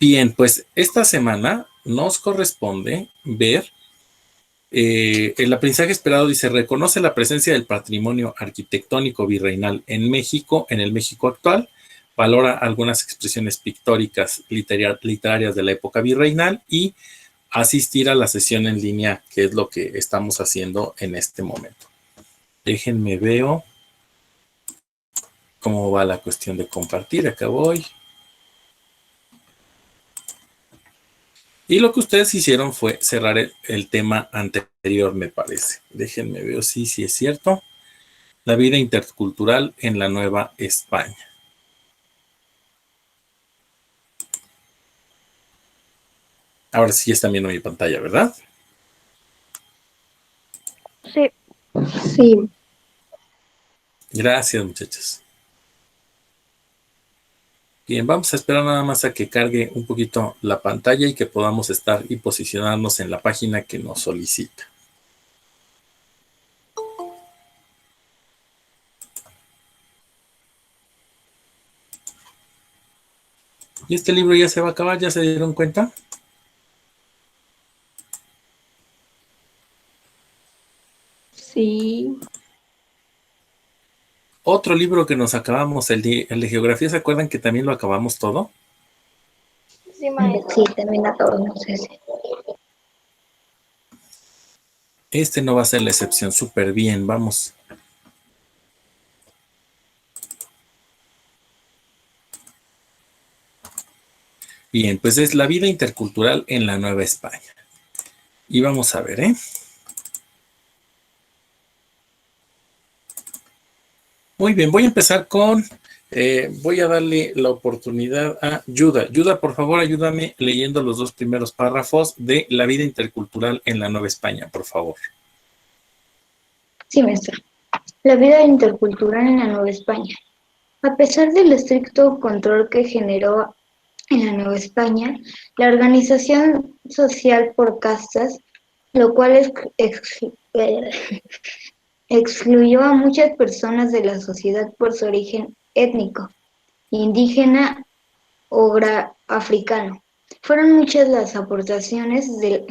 Bien, pues esta semana nos corresponde ver el aprendizaje esperado. Dice, reconoce la presencia del patrimonio arquitectónico virreinal en México, en el México actual, valora algunas expresiones pictóricas literarias de la época virreinal y asistir a la sesión en línea, que es lo que estamos haciendo en este momento. Déjenme veo cómo va la cuestión de compartir. Acá voy. Y lo que ustedes hicieron fue cerrar el tema anterior, me parece. Déjenme ver si es cierto. La vida intercultural en la Nueva España. Ahora sí están viendo mi pantalla, ¿verdad? Sí. Sí. Gracias, muchachos. Bien, vamos a esperar nada más a que cargue un poquito la pantalla y que podamos estar y posicionarnos en la página que nos solicita. Y este libro ya se va a acabar, ¿ya se dieron cuenta? Sí. Otro libro que nos acabamos, el de geografía, ¿se acuerdan que también lo acabamos todo? Sí, maestro. Sí, también acabamos ese. Este no va a ser la excepción. Súper bien, vamos. Bien, pues es la vida intercultural en la Nueva España. Y vamos a ver, ¿eh? Muy bien, voy a empezar con, voy a darle la oportunidad a Yuda. Yuda, por favor, ayúdame leyendo los dos primeros párrafos de la vida intercultural en la Nueva España, por favor. Sí, maestra. La vida intercultural en la Nueva España. A pesar del estricto control que generó en la Nueva España la organización social por castas, lo cual excluyó a muchas personas de la sociedad por su origen étnico, indígena o africano. Fueron muchas las aportaciones que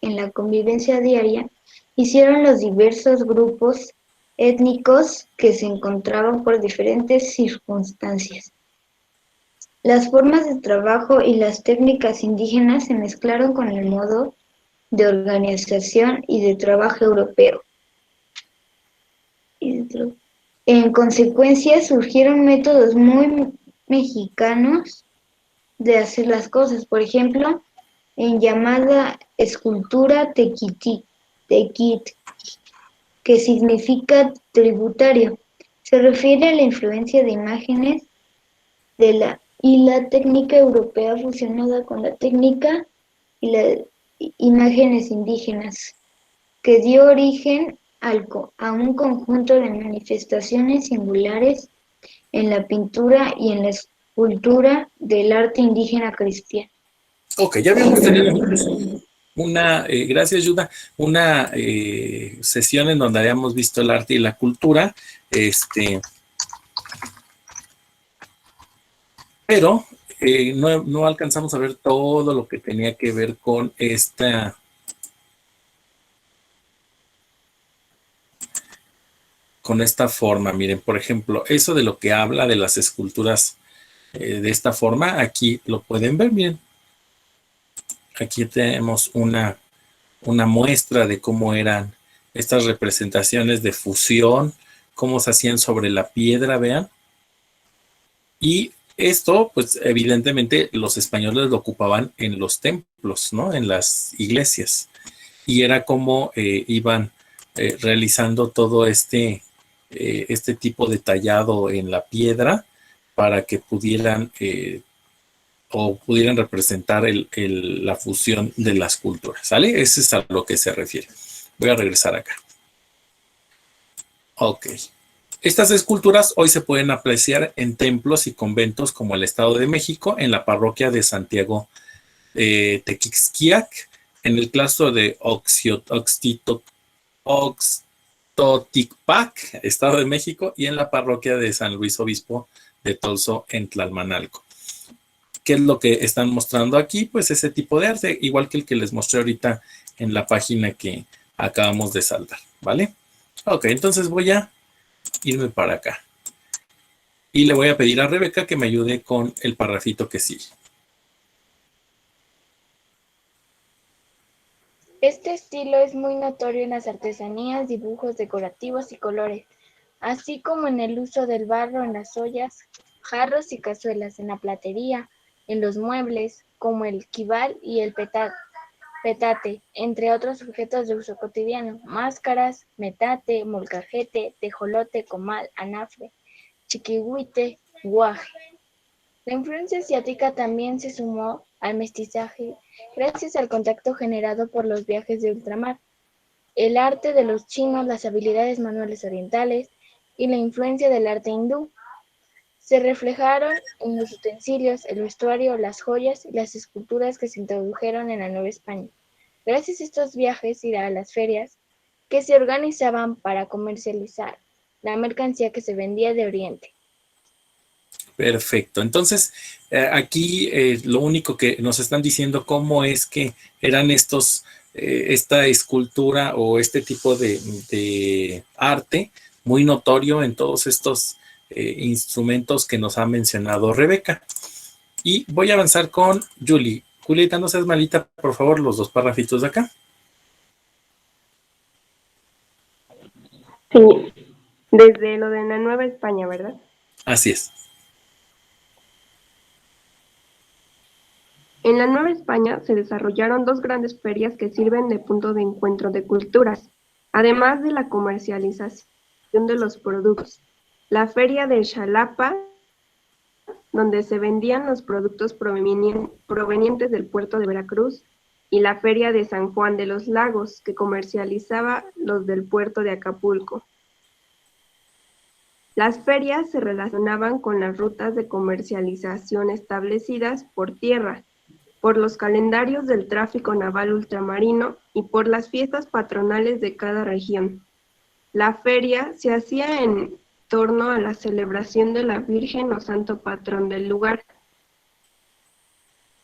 en la convivencia diaria hicieron los diversos grupos étnicos que se encontraban por diferentes circunstancias. Las formas de trabajo y las técnicas indígenas se mezclaron con el modo de organización y de trabajo europeo. En consecuencia, surgieron métodos muy mexicanos de hacer las cosas. Por ejemplo, en llamada escultura tequit, que significa tributario, se refiere a la influencia de imágenes y la técnica europea fusionada con la técnica y las imágenes indígenas, que dio origen a un conjunto de manifestaciones singulares en la pintura y en la escultura del arte indígena cristiano. Ok, ya habíamos tenido una, gracias Yuda, una sesión en donde habíamos visto el arte y la cultura, pero no alcanzamos a ver todo lo que tenía que ver con esta forma. Miren, por ejemplo, eso de lo que habla de las esculturas de esta forma, aquí lo pueden ver, miren. Aquí tenemos una muestra de cómo eran estas representaciones de fusión, cómo se hacían sobre la piedra, vean. Y esto, pues evidentemente los españoles lo ocupaban en los templos, ¿no? En las iglesias. Y era como iban realizando todo este tipo de tallado en la piedra para que pudieran representar la fusión de las culturas, ¿sale? Ese es a lo que se refiere. Voy a regresar acá. Ok. Estas esculturas hoy se pueden apreciar en templos y conventos como el Estado de México, en la parroquia de Santiago Tequixquiac, en el claustro de Oxtoticpac, Estado de México, y en la parroquia de San Luis Obispo de Tolso, en Tlalmanalco. ¿qué es lo que están mostrando aquí? Pues ese tipo de arte, igual que el que les mostré ahorita en la página que acabamos de saltar, ¿vale? Ok, entonces voy a irme para acá. Y le voy a pedir a Rebeca que me ayude con el parrafito que sigue. Este estilo es muy notorio en las artesanías, dibujos decorativos y colores, así como en el uso del barro en las ollas, jarros y cazuelas, en la platería, en los muebles, como el quibal y el petate, entre otros objetos de uso cotidiano, máscaras, metate, molcajete, tejolote, comal, anafre, chiquihuite, guaje. La influencia asiática también se sumó al mestizaje gracias al contacto generado por los viajes de ultramar, el arte de los chinos, las habilidades manuales orientales y la influencia del arte hindú. Se reflejaron en los utensilios, el vestuario, las joyas y las esculturas que se introdujeron en la Nueva España. Gracias a estos viajes y a las ferias que se organizaban para comercializar la mercancía que se vendía de Oriente. Perfecto. Entonces, aquí lo único que nos están diciendo cómo es que eran esta escultura o este tipo de arte muy notorio en todos estos instrumentos que nos ha mencionado Rebeca. Y voy a avanzar con Julie. Julieta, no seas malita, por favor, los dos párrafitos de acá. Sí, desde lo de la Nueva España, ¿verdad? Así es. En la Nueva España se desarrollaron dos grandes ferias que sirven de punto de encuentro de culturas, además de la comercialización de los productos. La Feria de Xalapa, donde se vendían los productos provenientes del puerto de Veracruz, y la Feria de San Juan de los Lagos, que comercializaba los del puerto de Acapulco. Las ferias se relacionaban con las rutas de comercialización establecidas por tierra, por los calendarios del tráfico naval ultramarino y por las fiestas patronales de cada región. La feria se hacía en torno a la celebración de la Virgen o Santo Patrón del lugar.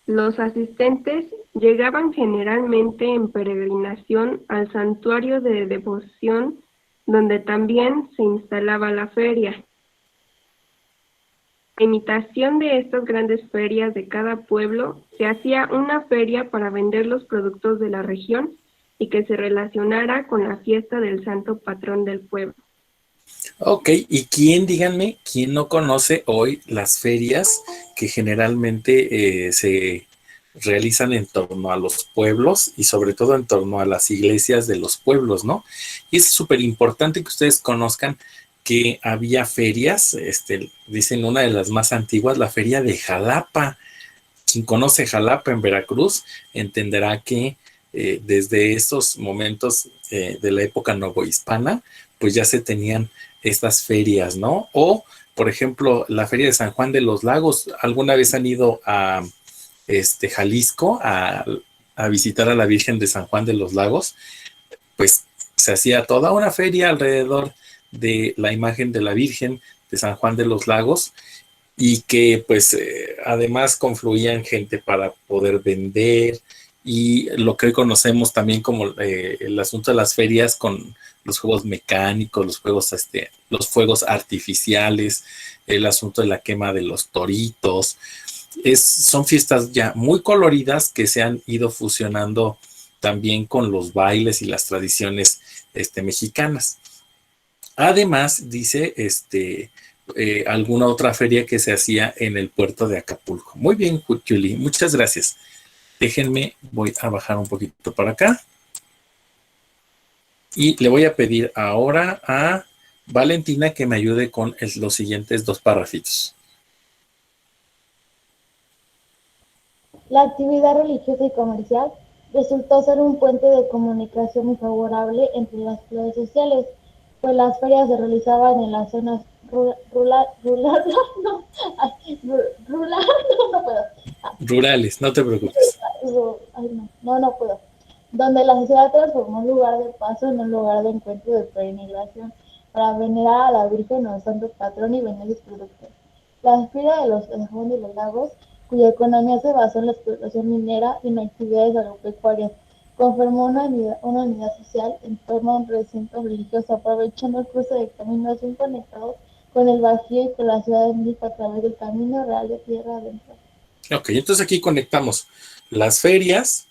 Los asistentes llegaban generalmente en peregrinación al santuario de devoción, donde también se instalaba la feria. A imitación de estas grandes ferias de cada pueblo, se hacía una feria para vender los productos de la región y que se relacionara con la fiesta del santo patrón del pueblo. Ok, ¿y díganme, quién no conoce hoy las ferias que generalmente se realizan en torno a los pueblos y sobre todo en torno a las iglesias de los pueblos, ¿no? Y es súper importante que ustedes conozcan que había ferias, dicen una de las más antiguas, la feria de Jalapa. Quien conoce Jalapa en Veracruz entenderá que desde esos momentos de la época novohispana, pues ya se tenían estas ferias, ¿no? O, por ejemplo, la feria de San Juan de los Lagos. ¿Alguna vez han ido a Jalisco a visitar a la Virgen de San Juan de los Lagos? Pues se hacía toda una feria alrededor de la imagen de la Virgen de San Juan de los Lagos y que pues además confluían gente para poder vender y lo que hoy conocemos también como el asunto de las ferias con los juegos mecánicos, los fuegos artificiales, el asunto de la quema de los toritos. Son fiestas ya muy coloridas que se han ido fusionando también con los bailes y las tradiciones mexicanas. Además, dice alguna otra feria que se hacía en el puerto de Acapulco. Muy bien, Julie, muchas gracias. Déjenme, voy a bajar un poquito para acá. Y le voy a pedir ahora a Valentina que me ayude con los siguientes dos párrafitos. La actividad religiosa y comercial resultó ser un puente de comunicación muy favorable entre las clases sociales, pues las ferias se realizaban en las zonas Rurales, no te preocupes. No puedo. Donde la sociedad transformó un lugar de paso en un lugar de encuentro de peregrinación para venerar a la Virgen o Santo Patrón y vender sus productos. La feria de San Juan de los Lagos cuya economía se basó en la explotación minera y en actividades agropecuarias. Conformó una unidad social en torno a un recinto religioso, aprovechando el cruce de caminos bien conectados con el Bajío y con la Ciudad de México a través del Camino Real de Tierra Adentro. Ok, entonces aquí conectamos las ferias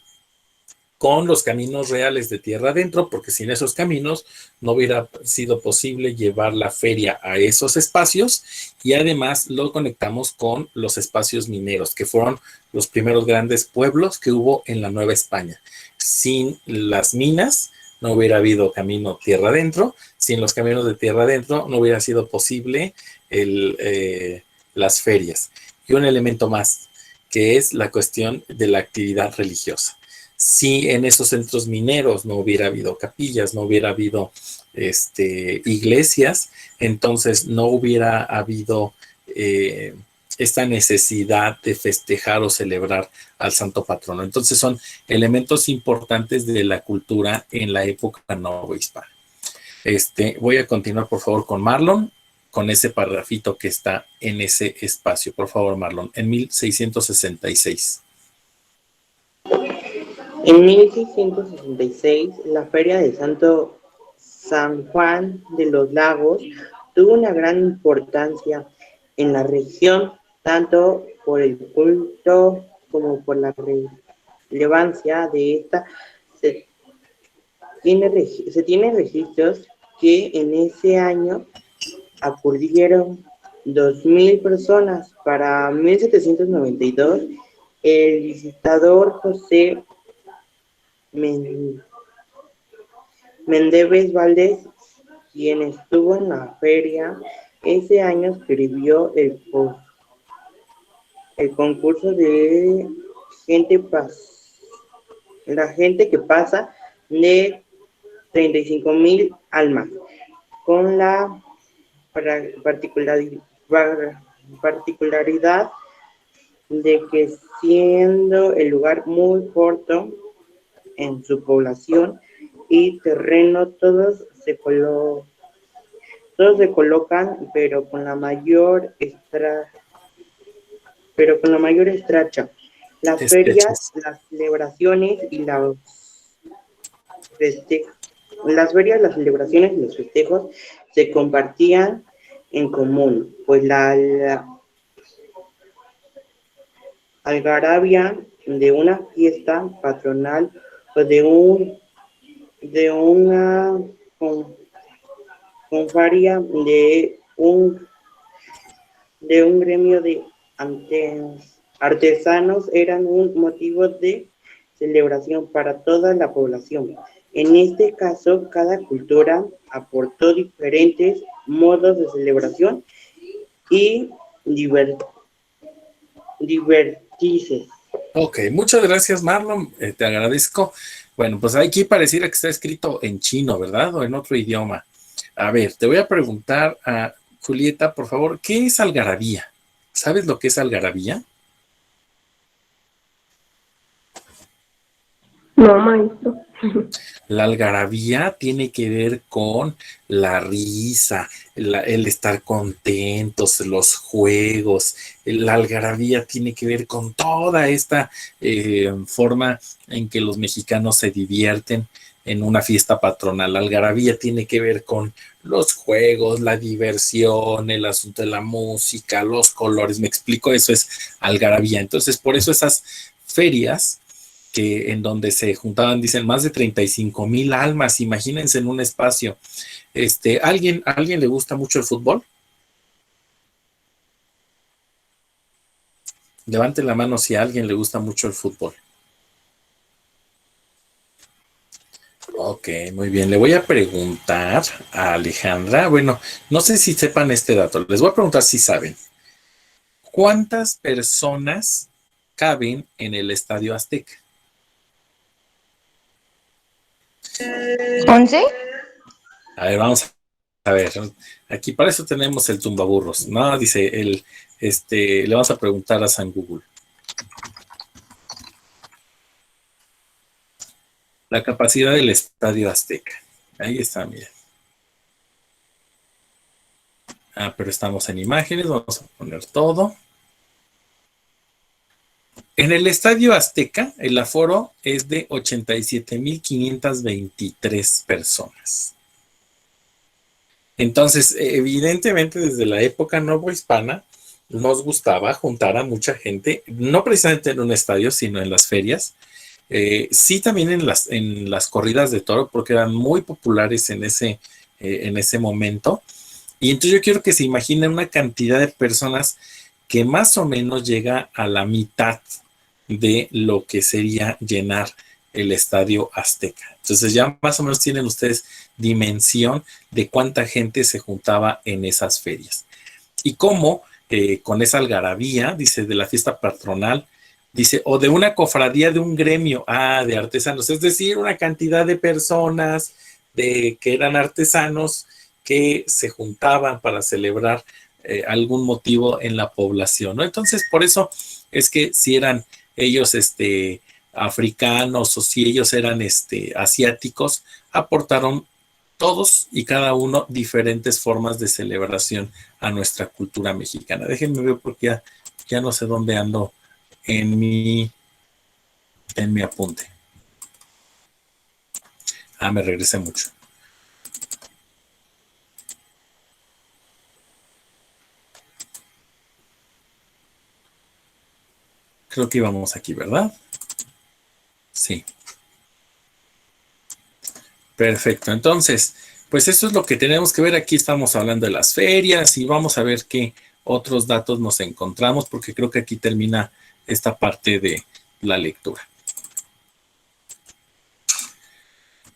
con los caminos reales de tierra adentro, porque sin esos caminos no hubiera sido posible llevar la feria a esos espacios, y además lo conectamos con los espacios mineros, que fueron los primeros grandes pueblos que hubo en la Nueva España. Sin las minas no hubiera habido camino tierra adentro, sin los caminos de tierra adentro no hubiera sido posible las ferias. Y un elemento más, que es la cuestión de la actividad religiosa. Si en esos centros mineros no hubiera habido capillas, no hubiera habido iglesias, entonces no hubiera habido esta necesidad de festejar o celebrar al santo patrono. Entonces son elementos importantes de la cultura en la época novohispana. Voy a continuar, por favor, con Marlon, con ese parrafito que está en ese espacio. Por favor, Marlon, en 1666. En 1666, la Feria de San Juan de los Lagos tuvo una gran importancia en la región, tanto por el culto como por la relevancia de esta. Se tienen registros que en ese año acudieron 2,000 personas. Para 1792, el visitador José Mendeves Valdés, quien estuvo en la feria ese año, escribió el concurso de la gente que pasa de 35,000 almas, con la particularidad de que, siendo el lugar muy corto en su población y terreno, todos se colocan, pero con la mayor estracha. Las ferias, las celebraciones y los festejos se compartían en común, pues la algarabía de una fiesta patronal o de una confraria, de un gremio de artesanos, eran un motivo de celebración para toda la población. En este caso, cada cultura aportó diferentes modos de celebración y divertirse. Ok, muchas gracias, Marlon, te agradezco. Bueno, pues aquí pareciera que está escrito en chino, ¿verdad? O en otro idioma. A ver, te voy a preguntar a Julieta, por favor, ¿qué es algarabía? ¿Sabes lo que es algarabía? No, maestro. La algarabía tiene que ver con la risa, el estar contentos, los juegos. La algarabía tiene que ver con toda esta forma en que los mexicanos se divierten en una fiesta patronal. La algarabía tiene que ver con los juegos, la diversión, el asunto de la música, los colores. Me explico, eso es algarabía. Entonces, por eso esas ferias que en donde se juntaban, dicen, más de 35,000 almas, imagínense en un espacio. ¿Alguien le gusta mucho el fútbol? Levanten la mano si a alguien le gusta mucho el fútbol. Ok, muy bien. Le voy a preguntar a Alejandra. Bueno, no sé si sepan este dato. Les voy a preguntar si saben. ¿Cuántas personas caben en el Estadio Azteca? 11. A ver, vamos a ver. Aquí para eso tenemos el tumbaburros. No, dice le vamos a preguntar a San Google. La capacidad del Estadio Azteca. Ahí está, miren. Pero estamos en imágenes, vamos a poner todo. En el Estadio Azteca, el aforo es de 87,523 personas. Entonces, evidentemente, desde la época novohispana, nos gustaba juntar a mucha gente, no precisamente en un estadio, sino en las ferias. Sí, también en las corridas de toro, porque eran muy populares en ese momento. Y entonces yo quiero que se imaginen una cantidad de personas que más o menos llega a la mitad de lo que sería llenar el Estadio Azteca. Entonces ya más o menos tienen ustedes dimensión de cuánta gente se juntaba en esas ferias. Y cómo con esa algarabía, dice, de la fiesta patronal, dice, o de una cofradía de un gremio, de artesanos, es decir, una cantidad de personas que eran artesanos que se juntaban para celebrar algún motivo en la población, ¿no? Entonces, por eso es que si eran ellos africanos o si ellos eran asiáticos, aportaron todos y cada uno diferentes formas de celebración a nuestra cultura mexicana. Déjenme ver porque ya no sé dónde ando en mi apunte. Me regresé mucho. Creo que íbamos aquí, ¿verdad? Sí. Perfecto. Entonces, pues eso es lo que tenemos que ver. Aquí estamos hablando de las ferias y vamos a ver qué otros datos nos encontramos, porque creo que aquí termina esta parte de la lectura.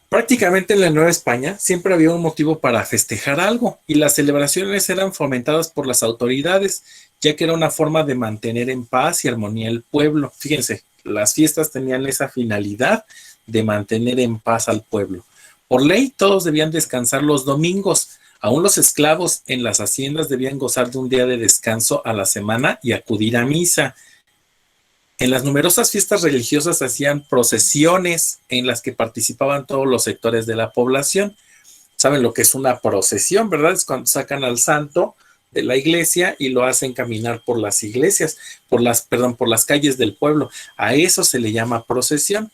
Prácticamente en la Nueva España siempre había un motivo para festejar algo y las celebraciones eran fomentadas por las autoridades, ya que era una forma de mantener en paz y armonía el pueblo. Fíjense, las fiestas tenían esa finalidad de mantener en paz al pueblo. Por ley, todos debían descansar los domingos. Aún los esclavos en las haciendas debían gozar de un día de descanso a la semana y acudir a misa. En las numerosas fiestas religiosas se hacían procesiones en las que participaban todos los sectores de la población. ¿Saben lo que es una procesión, verdad? Es cuando sacan al santo de la iglesia y lo hacen caminar por las iglesias, por las calles del pueblo. A eso se le llama procesión.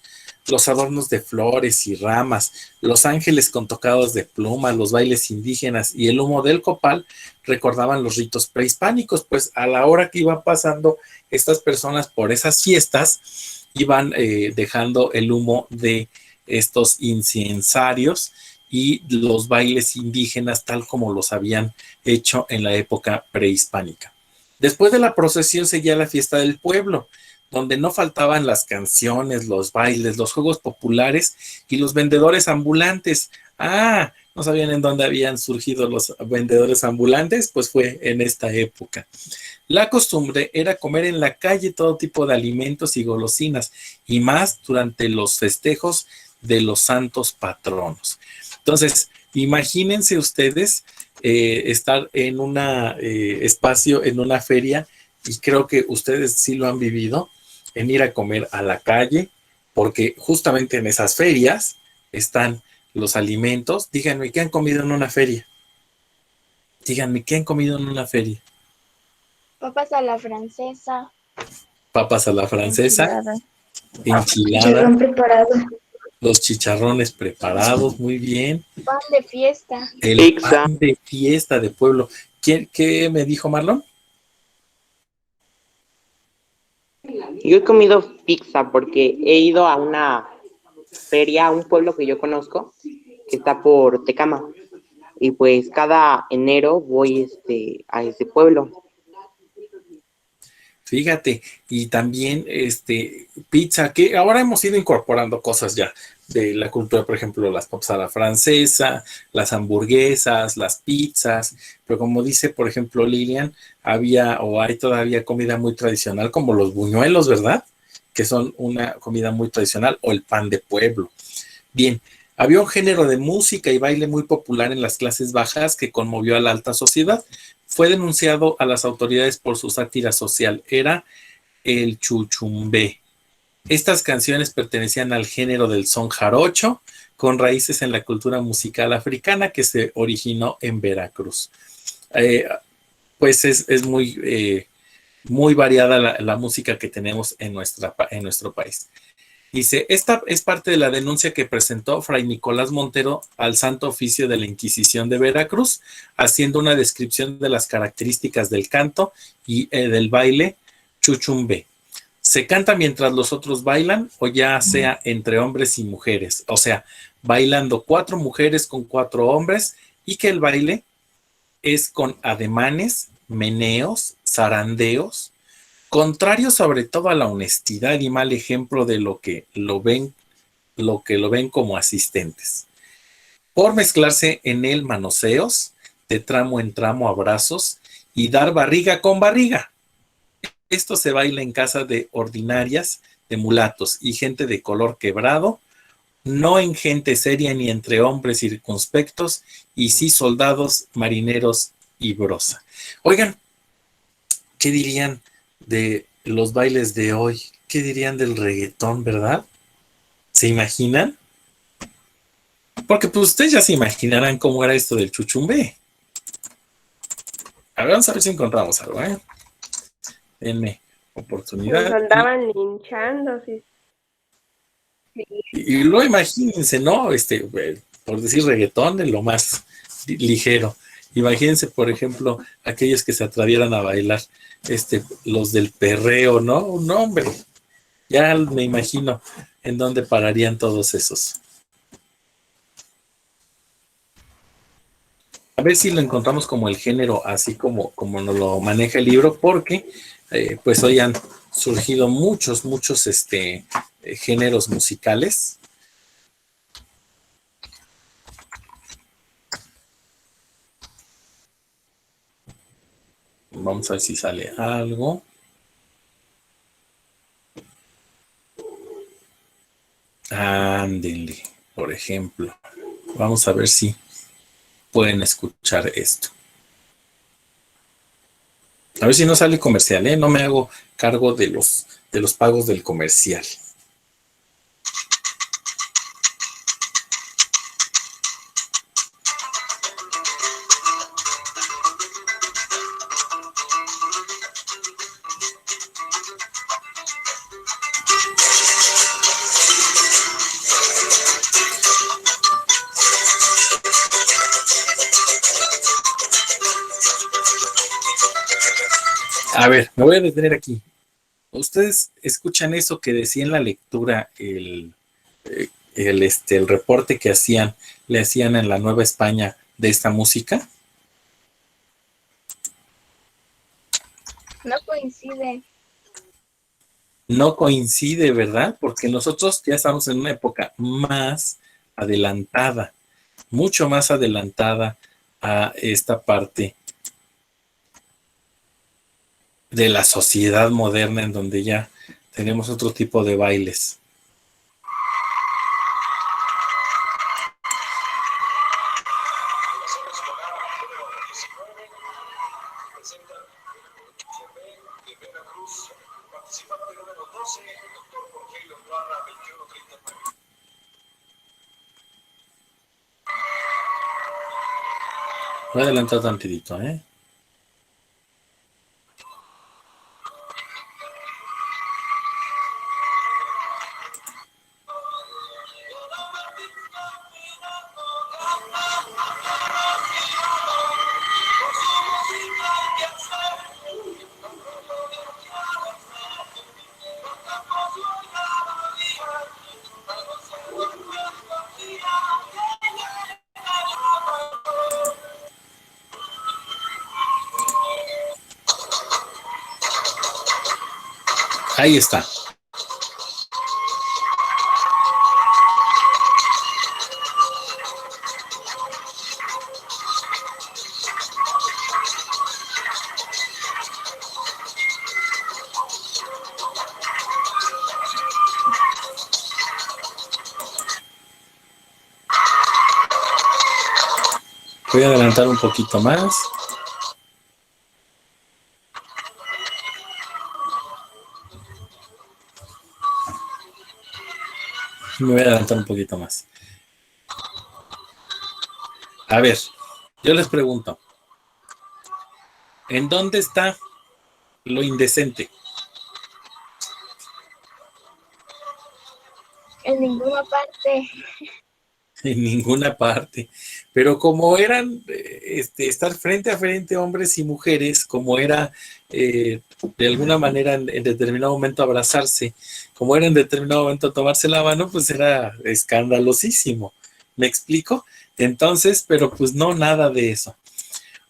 Los adornos de flores y ramas, los ángeles con tocados de pluma, los bailes indígenas y el humo del copal recordaban los ritos prehispánicos, pues a la hora que iban pasando estas personas por esas fiestas, iban dejando el humo de estos incensarios y los bailes indígenas tal como los habían hecho en la época prehispánica. Después de la procesión seguía la fiesta del pueblo, donde no faltaban las canciones, los bailes, los juegos populares y los vendedores ambulantes. ¿No sabían en dónde habían surgido los vendedores ambulantes? Pues fue en esta época. La costumbre era comer en la calle todo tipo de alimentos y golosinas, y más durante los festejos de los santos patronos. Entonces, imagínense ustedes estar en un espacio, en una feria, y creo que ustedes sí lo han vivido, en ir a comer a la calle, porque justamente en esas ferias están los alimentos. Díganme, ¿qué han comido en una feria? Díganme, ¿qué han comido en una feria? Papas a la francesa. Papas a la francesa, enchilada, Chicharrón preparado. los chicharrones preparados, muy bien. Pan de fiesta. El Pizza. pan de fiesta de pueblo. ¿Qué me dijo Marlon? Yo he comido pizza porque he ido a una feria, a un pueblo que yo conozco, que está por Tecama. Y pues cada enero voy a ese pueblo. Fíjate, y también pizza, que ahora hemos ido incorporando cosas ya de la cultura, por ejemplo, las papas a la francesa, las hamburguesas, las pizzas, pero como dice, por ejemplo, Lilian, había o hay todavía comida muy tradicional como los buñuelos, ¿verdad? Que son una comida muy tradicional, o el pan de pueblo. Bien, había un género de música y baile muy popular en las clases bajas que conmovió a la alta sociedad. Fue denunciado a las autoridades por su sátira social. Era el chuchumbé. Estas canciones pertenecían al género del son jarocho, con raíces en la cultura musical africana que se originó en Veracruz. Pues es muy muy variada la música que tenemos en nuestro país. Dice, esta es parte de la denuncia que presentó Fray Nicolás Montero al Santo Oficio de la Inquisición de Veracruz, haciendo una descripción de las características del canto y del baile chuchumbe. Se canta mientras los otros bailan, o ya sea entre hombres y mujeres, o sea, bailando 4 mujeres con 4 hombres, y que el baile es con ademanes, meneos, zarandeos, contrario sobre todo a la honestidad y mal ejemplo de lo que lo ven como asistentes. Por mezclarse en él manoseos, de tramo en tramo abrazos, y dar barriga con barriga. Esto se baila en casa de ordinarias, de mulatos y gente de color quebrado, no en gente seria ni entre hombres circunspectos, y sí soldados, marineros y brosa. Oigan, ¿qué dirían de los bailes de hoy? ¿Qué dirían del reggaetón, verdad? ¿Se imaginan? Porque pues ustedes ya se imaginarán cómo era esto del chuchumbe. A ver, vamos a ver si encontramos algo, ¿eh? Denme oportunidad. Nos andaban linchando, sí. Y luego imagínense, ¿no? Por decir reggaetón, de lo más ligero. Imagínense, por ejemplo, aquellos que se atrevieran a bailar, los del perreo, ¿no? No, hombre, ya me imagino en dónde pararían todos esos. A ver si lo encontramos como el género, así como nos lo maneja el libro, porque pues hoy han surgido muchos géneros musicales. Vamos a ver si sale algo. Ándele, por ejemplo. Vamos a ver si pueden escuchar esto. A ver si no sale comercial, ¿eh? No me hago cargo de los pagos del comercial. A ver, me voy a detener aquí. ¿Ustedes escuchan eso que decía en la lectura el reporte que le hacían en la Nueva España de esta música? No coincide. No coincide, ¿verdad? Porque nosotros ya estamos en una época más adelantada, mucho más adelantada a esta parte de la sociedad moderna, en donde ya tenemos otro tipo de bailes. Voy a adelantar tantito, ¿eh? Ahí está. Voy a adelantar un poquito más. Me voy a adelantar un poquito más. A ver, yo les pregunto, ¿en dónde está lo indecente? En ninguna parte. En ninguna parte. Pero como eran estar frente a frente hombres y mujeres, como era de alguna manera en determinado momento abrazarse, como era en determinado momento tomarse la mano, pues era escandalosísimo. ¿Me explico? Entonces, pero pues no, nada de eso.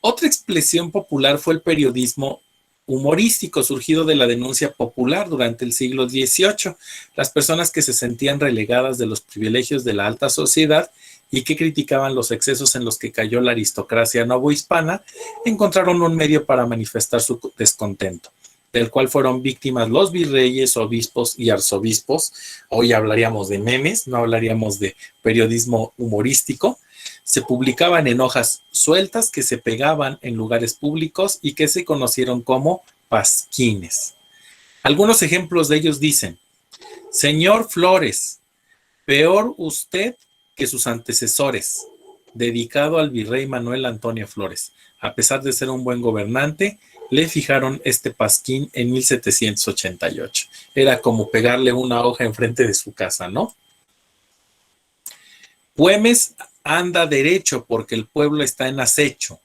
Otra expresión popular fue el periodismo humorístico surgido de la denuncia popular durante el siglo XVIII. Las personas que se sentían relegadas de los privilegios de la alta sociedad y que criticaban los excesos en los que cayó la aristocracia novohispana, encontraron un medio para manifestar su descontento, del cual fueron víctimas los virreyes, obispos y arzobispos. Hoy hablaríamos de memes, no hablaríamos de periodismo humorístico. Se publicaban en hojas sueltas que se pegaban en lugares públicos y que se conocieron como pasquines. Algunos ejemplos de ellos dicen: señor Flores, peor usted que sus antecesores, dedicado al virrey Manuel Antonio Flores. A pesar de ser un buen gobernante, le fijaron este pasquín en 1788. Era como pegarle una hoja enfrente de su casa, ¿no? Güemes anda derecho porque el pueblo está en acecho.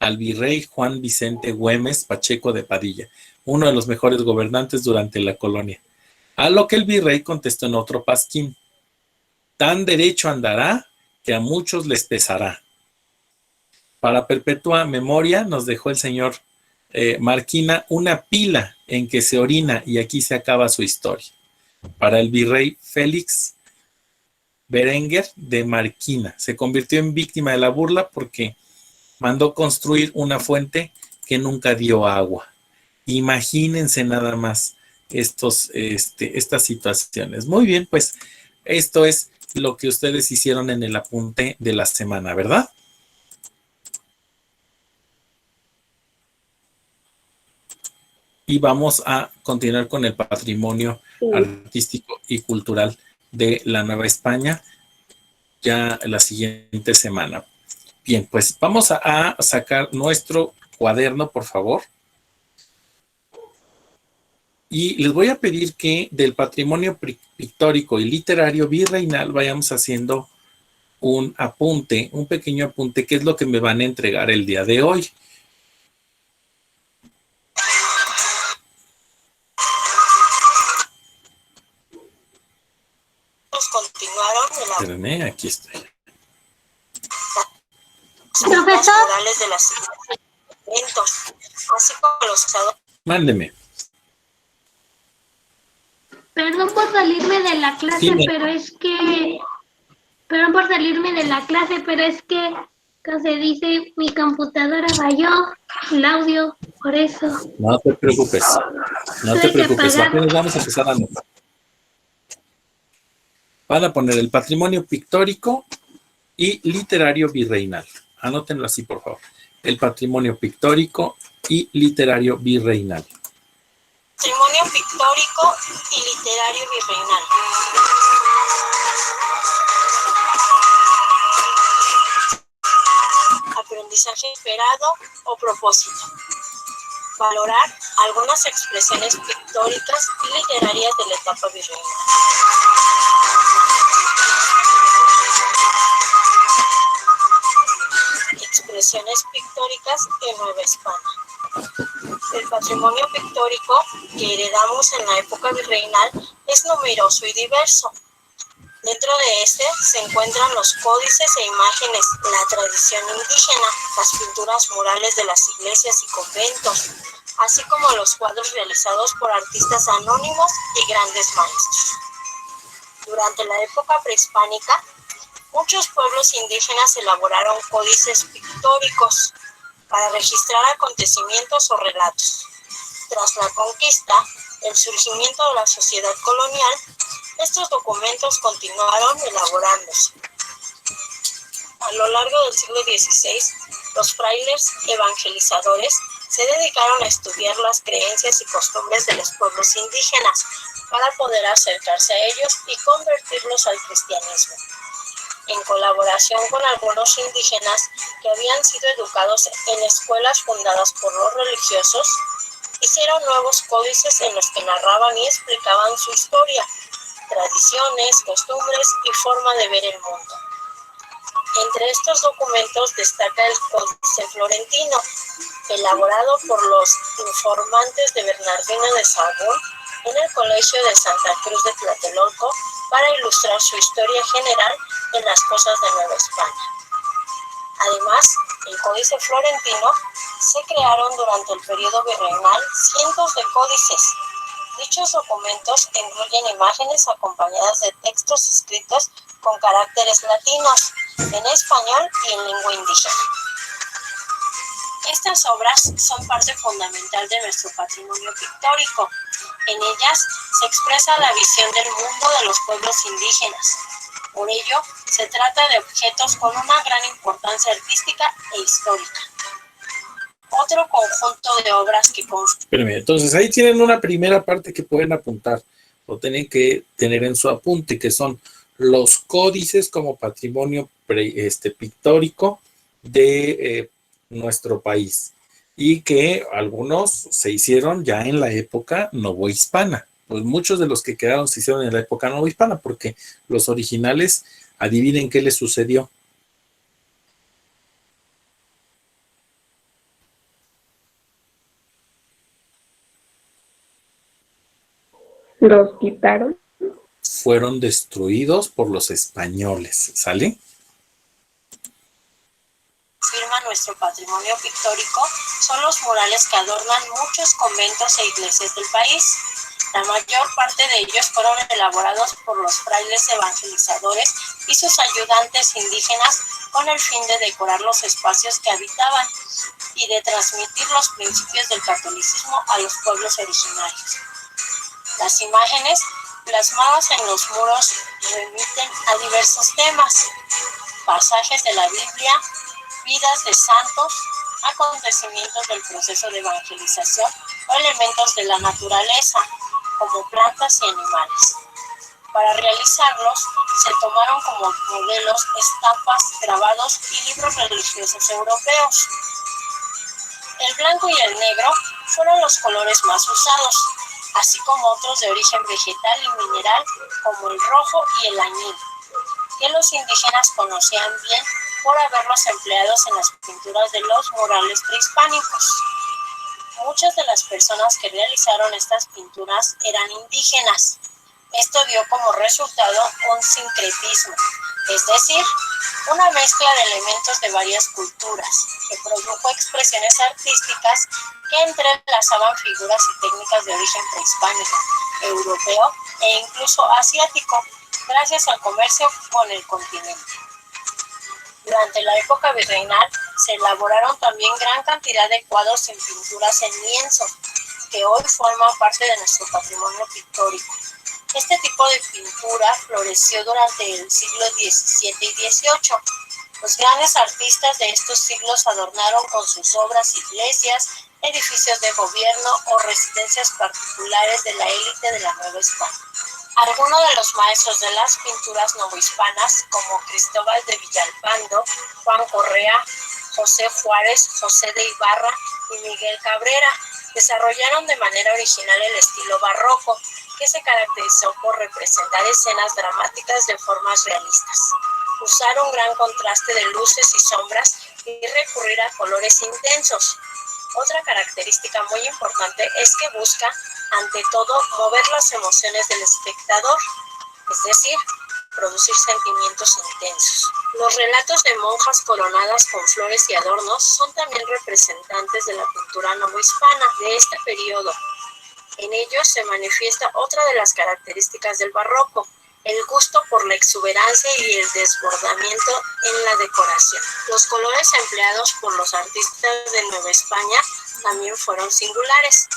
Al virrey Juan Vicente Güemes Pacheco de Padilla, uno de los mejores gobernantes durante la colonia. A lo que el virrey contestó en otro pasquín: tan derecho andará que a muchos les pesará. Para perpetua memoria nos dejó el señor Marquina una pila en que se orina, y aquí se acaba su historia. Para el virrey Félix Berenguer de Marquina, se convirtió en víctima de la burla porque mandó construir una fuente que nunca dio agua. Imagínense nada más estas situaciones. Muy bien, pues esto es lo que ustedes hicieron en el apunte de la semana, ¿verdad? Y vamos a continuar con el patrimonio artístico y cultural de la Nueva España ya la siguiente semana. Bien, pues vamos a sacar nuestro cuaderno, por favor. Y les voy a pedir que del patrimonio pictórico y literario virreinal vayamos haciendo un apunte, un pequeño apunte, que es lo que me van a entregar el día de hoy. Espérenme, aquí estoy. Profesor. Mándeme. Perdón por salirme de la clase, Dime. Perdón por salirme de la clase, pero es que se dice mi computadora falló, el audio, por eso. No te preocupes. No te preocupes. Apenas vamos a empezar a anotar. Van a poner el patrimonio pictórico y literario virreinal. Anótenlo así, por favor. El patrimonio pictórico y literario virreinal. Patrimonio pictórico y literario virreinal. Aprendizaje esperado o propósito. Valorar algunas expresiones pictóricas y literarias de la etapa virreinal. Expresiones pictóricas en Nueva España. El patrimonio pictórico que heredamos en la época virreinal es numeroso y diverso. Dentro de este se encuentran los códices e imágenes, la tradición indígena, las pinturas murales de las iglesias y conventos, así como los cuadros realizados por artistas anónimos y grandes maestros. Durante la época prehispánica, muchos pueblos indígenas elaboraron códices pictóricos para registrar acontecimientos o relatos. Tras la conquista, el surgimiento de la sociedad colonial, estos documentos continuaron elaborándose. A lo largo del siglo XVI, los frailes evangelizadores se dedicaron a estudiar las creencias y costumbres de los pueblos indígenas para poder acercarse a ellos y convertirlos al cristianismo. En colaboración con algunos indígenas que habían sido educados en escuelas fundadas por los religiosos, hicieron nuevos códices en los que narraban y explicaban su historia, tradiciones, costumbres y forma de ver el mundo. Entre estos documentos destaca el Códice Florentino, elaborado por los informantes de Bernardino de Sahagún en el Colegio de Santa Cruz de Tlatelolco para ilustrar su historia general en las cosas de Nueva España. Además, el Códice Florentino se crearon durante el periodo virreinal cientos de códices. Dichos documentos incluyen imágenes acompañadas de textos escritos con caracteres latinos, en español y en lengua indígena. Estas obras son parte fundamental de nuestro patrimonio pictórico. En ellas se expresa la visión del mundo de los pueblos indígenas. Por ello, se trata de objetos con una gran importancia artística e histórica. Otro conjunto de obras que entonces ahí tienen una primera parte que pueden apuntar o tienen que tener en su apunte, que son los códices como patrimonio pictórico de nuestro país, y que algunos se hicieron ya en la época novohispana. Pues muchos de los que quedaron se hicieron en la época novohispana, porque los originales, adivinen qué les sucedió. ¿Los quitaron? Fueron destruidos por los españoles, ¿sale? Firma nuestro patrimonio pictórico son los murales que adornan muchos conventos e iglesias del país. La mayor parte de ellos fueron elaborados por los frailes evangelizadores y sus ayudantes indígenas con el fin de decorar los espacios que habitaban y de transmitir los principios del catolicismo a los pueblos originarios. Las imágenes plasmadas en los muros remiten a diversos temas, pasajes de la Biblia, vidas de santos, acontecimientos del proceso de evangelización o elementos de la naturaleza, como plantas y animales. Para realizarlos, se tomaron como modelos estampas, grabados y libros religiosos europeos. El blanco y el negro fueron los colores más usados, así como otros de origen vegetal y mineral, como el rojo y el añil, que los indígenas conocían bien por haberlos empleados en las pinturas de los murales prehispánicos. Muchas de las personas que realizaron estas pinturas eran indígenas. Esto dio como resultado un sincretismo, es decir, una mezcla de elementos de varias culturas, que produjo expresiones artísticas que entrelazaban figuras y técnicas de origen prehispánico, europeo e incluso asiático, gracias al comercio con el continente. Durante la época virreinal se elaboraron también gran cantidad de cuadros en pinturas en lienzo, que hoy forman parte de nuestro patrimonio pictórico. Este tipo de pintura floreció durante el siglo XVII y XVIII. Los grandes artistas de estos siglos adornaron con sus obras iglesias, edificios de gobierno o residencias particulares de la élite de la Nueva España. Algunos de los maestros de las pinturas novohispanas, como Cristóbal de Villalpando, Juan Correa, José Juárez, José de Ibarra y Miguel Cabrera, desarrollaron de manera original el estilo barroco, que se caracterizó por representar escenas dramáticas de formas realistas, usar un gran contraste de luces y sombras y recurrir a colores intensos. Otra característica muy importante es que busca, ante todo, mover las emociones del espectador, es decir, producir sentimientos intensos. Los relatos de monjas coronadas con flores y adornos son también representantes de la pintura novohispana de este periodo. En ellos se manifiesta otra de las características del barroco, el gusto por la exuberancia y el desbordamiento en la decoración. Los colores empleados por los artistas de Nueva España también fueron singulares,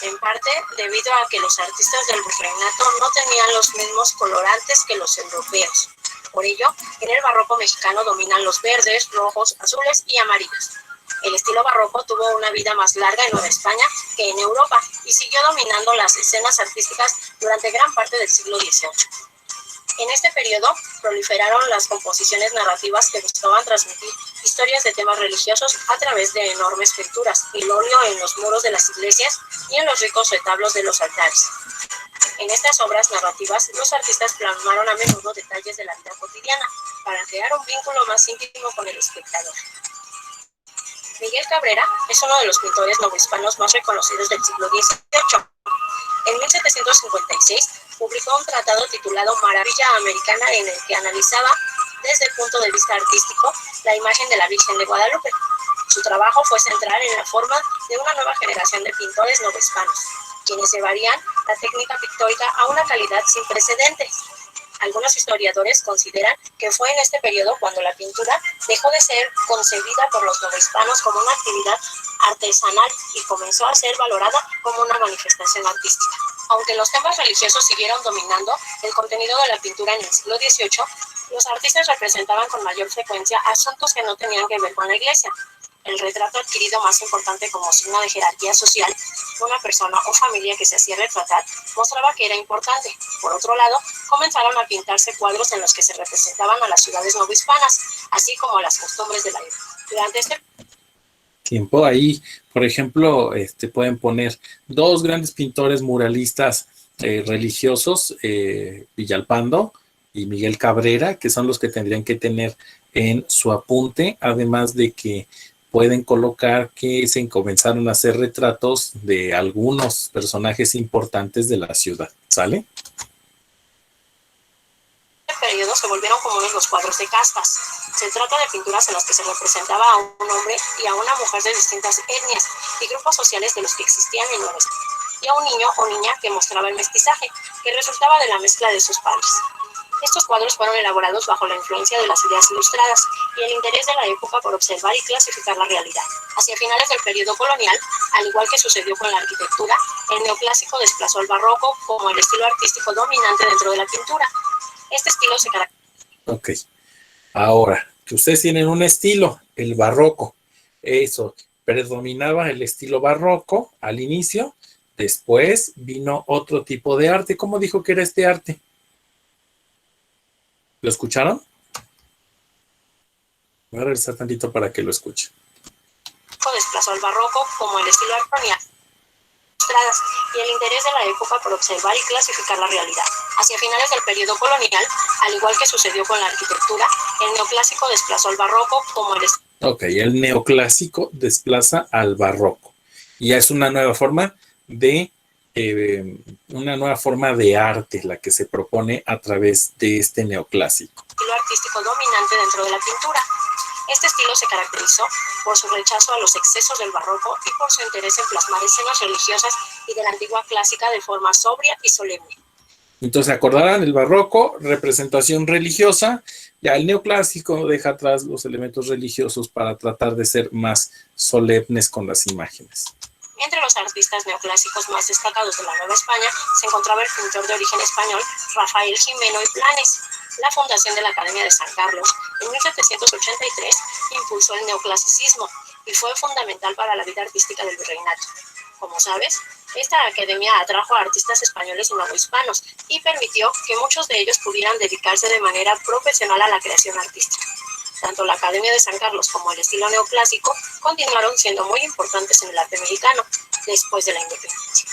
en parte debido a que los artistas del virreinato no tenían los mismos colorantes que los europeos. Por ello, en el barroco mexicano dominan los verdes, rojos, azules y amarillos. El estilo barroco tuvo una vida más larga en Nueva España que en Europa y siguió dominando las escenas artísticas durante gran parte del siglo XVIII. En este periodo proliferaron las composiciones narrativas que buscaban transmitir historias de temas religiosos a través de enormes pinturas, el óleo en los muros de las iglesias y en los ricos retablos de los altares. En estas obras narrativas, los artistas plasmaron a menudo detalles de la vida cotidiana para crear un vínculo más íntimo con el espectador. Miguel Cabrera es uno de los pintores novohispanos más reconocidos del siglo XVIII. En 1756 publicó un tratado titulado Maravilla Americana en el que analizaba desde el punto de vista artístico la imagen de la Virgen de Guadalupe. Su trabajo fue central en la forma de una nueva generación de pintores novohispanos, quienes llevarían la técnica pictórica a una calidad sin precedentes. Algunos historiadores consideran que fue en este periodo cuando la pintura dejó de ser concebida por los novohispanos como una actividad artesanal y comenzó a ser valorada como una manifestación artística. Aunque los temas religiosos siguieron dominando el contenido de la pintura en el siglo XVIII, los artistas representaban con mayor frecuencia asuntos que no tenían que ver con la iglesia. El retrato adquirido más importante como signo de jerarquía social, una persona o familia que se hacía retratar, mostraba que era importante. Por otro lado, comenzaron a pintarse cuadros en los que se representaban a las ciudades novohispanas, así como las costumbres de la época. Durante este tiempo ahí, por ejemplo, pueden poner dos grandes pintores muralistas religiosos, Villalpando y Miguel Cabrera, que son los que tendrían que tener en su apunte, además de que pueden colocar que se comenzaron a hacer retratos de algunos personajes importantes de la ciudad, ¿sale? Periodo se volvieron comunes los cuadros de castas. Se trata de pinturas en las que se representaba a un hombre y a una mujer de distintas etnias y grupos sociales de los que existían en Nueva España, y a un niño o niña que mostraba el mestizaje, que resultaba de la mezcla de sus padres. Estos cuadros fueron elaborados bajo la influencia de las ideas ilustradas y el interés de la época por observar y clasificar la realidad. Hacia finales del periodo colonial, al igual que sucedió con la arquitectura, el neoclásico desplazó al barroco como el estilo artístico dominante dentro de la pintura. Este estilo se caracteriza. Ok. Ahora, que ustedes tienen un estilo, el barroco. Eso, predominaba el estilo barroco al inicio. Después vino otro tipo de arte. ¿Cómo dijo que era este arte? ¿Lo escucharon? Voy a regresar tantito para que lo escuchen. Desplazó al barroco como el estilo colonial y el interés de la época por observar y clasificar la realidad. Hacia finales del periodo colonial, al igual que sucedió con la arquitectura, el neoclásico desplazó al barroco como el estilo. Ok, el neoclásico desplaza al barroco. Y es una nueva forma de arte la que se propone a través de este neoclásico. Estilo artístico dominante dentro de la pintura. Este estilo se caracterizó por su rechazo a los excesos del barroco y por su interés en plasmar escenas religiosas y de la antigua clásica de forma sobria y solemne. Entonces, acordarán, el barroco, representación religiosa, ya el neoclásico deja atrás los elementos religiosos para tratar de ser más solemnes con las imágenes. Entre los artistas neoclásicos más destacados de la Nueva España se encontraba el pintor de origen español Rafael Jimeno y Planes. La fundación de la Academia de San Carlos en 1783 impulsó el neoclasicismo y fue fundamental para la vida artística del virreinato. Como sabes, esta academia atrajo a artistas españoles y novohispanos y permitió que muchos de ellos pudieran dedicarse de manera profesional a la creación artística. Tanto la Academia de San Carlos como el estilo neoclásico continuaron siendo muy importantes en el arte mexicano después de la independencia.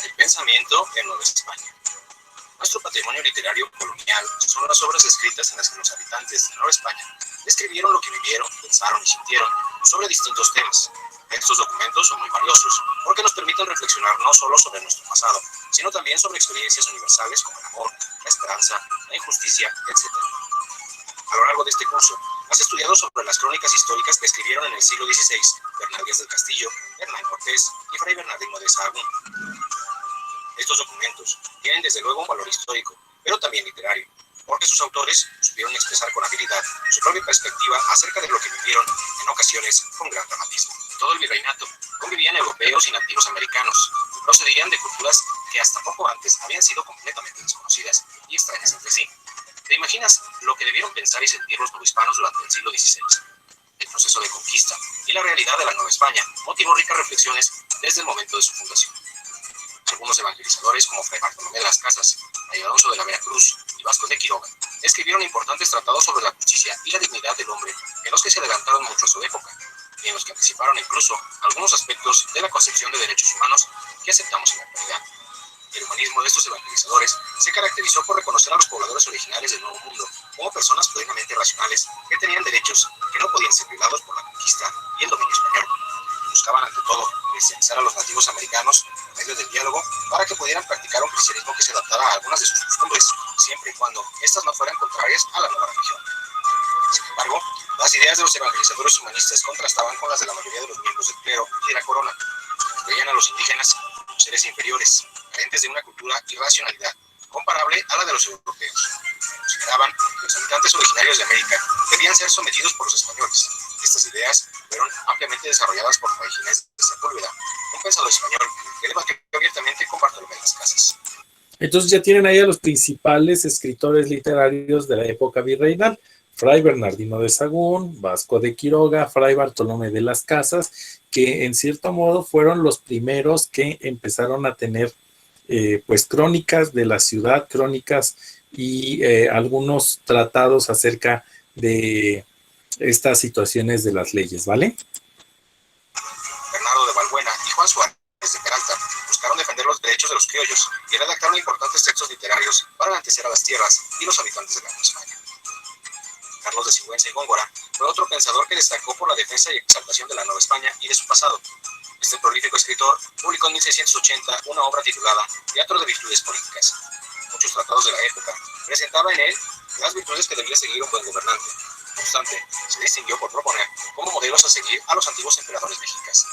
El pensamiento en Nueva España. Nuestro patrimonio literario colonial son las obras escritas en las que los habitantes de Nueva España describieron lo que vivieron, pensaron y sintieron sobre distintos temas. Estos documentos son muy valiosos porque nos permiten reflexionar no solo sobre nuestro pasado, sino también sobre experiencias universales como el amor, la esperanza, la injusticia, etc. A lo largo de este curso, has estudiado sobre las crónicas históricas que escribieron en el siglo XVI Bernal Díaz del Castillo, Hernán Cortés y Fray Bernardino de Sahagún. Estos documentos tienen desde luego un valor histórico, pero también literario, porque sus autores supieron expresar con habilidad su propia perspectiva acerca de lo que vivieron, en ocasiones con gran dramatismo. En todo el virreinato convivían europeos y nativos americanos, que procedían de culturas que hasta poco antes habían sido completamente desconocidas y extrañas entre sí. ¿Te imaginas lo que debieron pensar y sentir los novohispanos durante el siglo XVI? El proceso de conquista y la realidad de la Nueva España motivó ricas reflexiones desde el momento de su fundación. Algunos evangelizadores, como Fray Bartolomé de las Casas, Fray Alonso de la Veracruz y Vasco de Quiroga, escribieron importantes tratados sobre la justicia y la dignidad del hombre, en los que se adelantaron mucho a su época, y en los que anticiparon incluso algunos aspectos de la concepción de derechos humanos que aceptamos en la actualidad. El humanismo de estos evangelizadores se caracterizó por reconocer a los pobladores originales del Nuevo Mundo como personas plenamente racionales que tenían derechos que no podían ser violados por la conquista y el dominio español. Buscaban ante todo cristianizar a los nativos americanos por medio del diálogo para que pudieran practicar un cristianismo que se adaptara a algunas de sus costumbres, siempre y cuando éstas no fueran contrarias a la nueva religión. Sin embargo, las ideas de los evangelizadores humanistas contrastaban con las de la mayoría de los miembros del clero y de la corona. Veían a los indígenas como seres inferiores, carentes de una cultura y racionalidad comparable a la de los europeos. Consideraban que los habitantes originarios de América debían ser sometidos por los españoles. Estas ideas fueron ampliamente desarrolladas por Fray Ginés de Sepúlveda, un pensador español que debatió abiertamente con Bartolomé de las Casas. Entonces ya tienen ahí a los principales escritores literarios de la época virreinal: Fray Bernardino de Sahagún, Vasco de Quiroga, Fray Bartolomé de las Casas, que en cierto modo fueron los primeros que empezaron a tener pues crónicas de la ciudad, crónicas y algunos tratados acerca de estas situaciones de las leyes, ¿vale? Bernardo de Valbuena y Juan Suárez de Peralta buscaron defender los derechos de los criollos y redactaron importantes textos literarios para enaltecer a las tierras y los habitantes de la Nueva España. Carlos de Sigüenza y Góngora fue otro pensador que destacó por la defensa y exaltación de la Nueva España y de su pasado. Este prolífico escritor publicó en 1680 una obra titulada Teatro de Virtudes Políticas. Muchos tratados de la época presentaban en él las virtudes que debía seguir un buen gobernante. No obstante, se distinguió por proponer como modelos a seguir a los antiguos emperadores mexicas.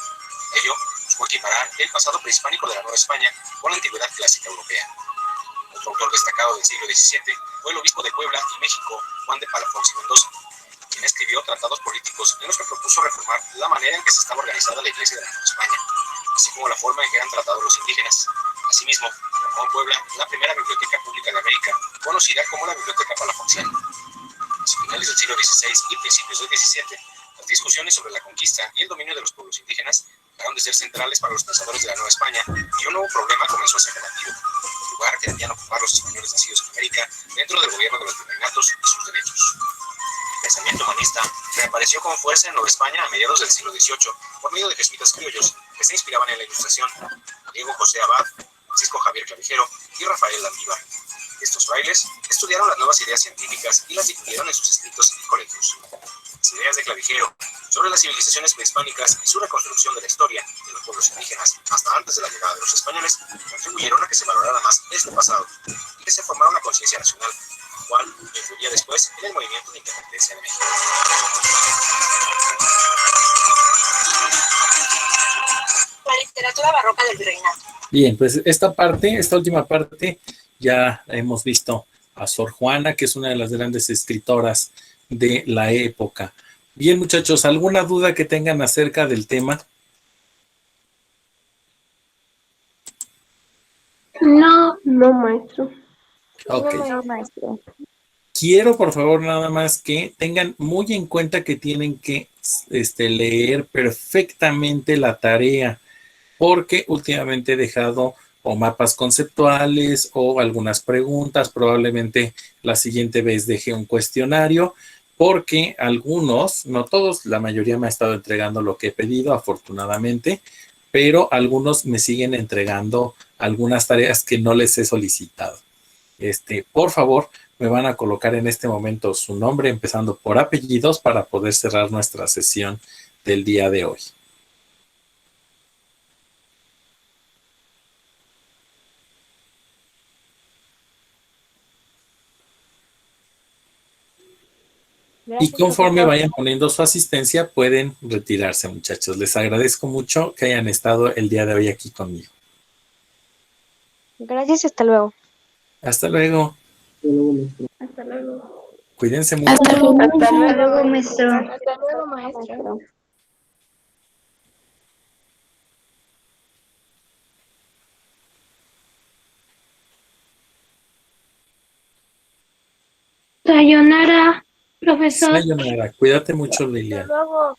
Ello buscó equiparar el pasado prehispánico de la Nueva España con la antigüedad clásica europea. Otro autor destacado del siglo XVII fue el obispo de Puebla y México, Juan de Palafox y Mendoza, quien escribió tratados políticos en los que propuso reformar la manera en que se estaba organizada la Iglesia de la Nueva España, así como la forma en que eran tratados los indígenas. Asimismo, formó en Puebla la primera biblioteca pública de América, conocida como la Biblioteca Palafoxiana. A finales del siglo XVI y principios del XVII, las discusiones sobre la conquista y el dominio de los pueblos indígenas dejaron de ser centrales para los pensadores de la Nueva España y un nuevo problema comenzó a ser debatido: el lugar que debían ocupar los españoles nacidos en América dentro del gobierno de los virreinatos y sus derechos. El pensamiento humanista reapareció con fuerza en Nueva España a mediados del siglo XVIII por medio de jesuitas criollos que se inspiraban en la Ilustración: Diego José Abad, Francisco Javier Clavijero y Rafael Landívar. Estos frailes estudiaron las nuevas ideas científicas y las difundieron en sus escritos y colegios. Las ideas de Clavijero sobre las civilizaciones prehispánicas y su reconstrucción de la historia de los pueblos indígenas hasta antes de la llegada de los españoles contribuyeron a que se valorara más este pasado y que se formara una conciencia nacional, la cual influiría después en el movimiento de independencia de México. La literatura barroca del virreinato. Bien, pues esta última parte, ya hemos visto a Sor Juana, que es una de las grandes escritoras de la época. Bien, muchachos, ¿alguna duda que tengan acerca del tema? No, No, maestro. Ok. No, maestro. Quiero, por favor, nada más que tengan muy en cuenta que tienen que leer perfectamente la tarea, porque últimamente he dejado o mapas conceptuales o algunas preguntas. Probablemente la siguiente vez deje un cuestionario, porque algunos, no todos, la mayoría me ha estado entregando lo que he pedido, afortunadamente, pero algunos me siguen entregando algunas tareas que no les he solicitado. Por favor, me van a colocar en este momento su nombre, empezando por apellidos, para poder cerrar nuestra sesión del día de hoy. Y conforme vayan poniendo su asistencia, pueden retirarse, muchachos. Les agradezco mucho que hayan estado el día de hoy aquí conmigo. Gracias, hasta luego. Hasta luego. Hasta luego. Cuídense mucho. Hasta luego, maestro. Hasta luego, maestro. sayonara, profesor. Sayonara. Cuídate mucho, Lilian. Hasta luego.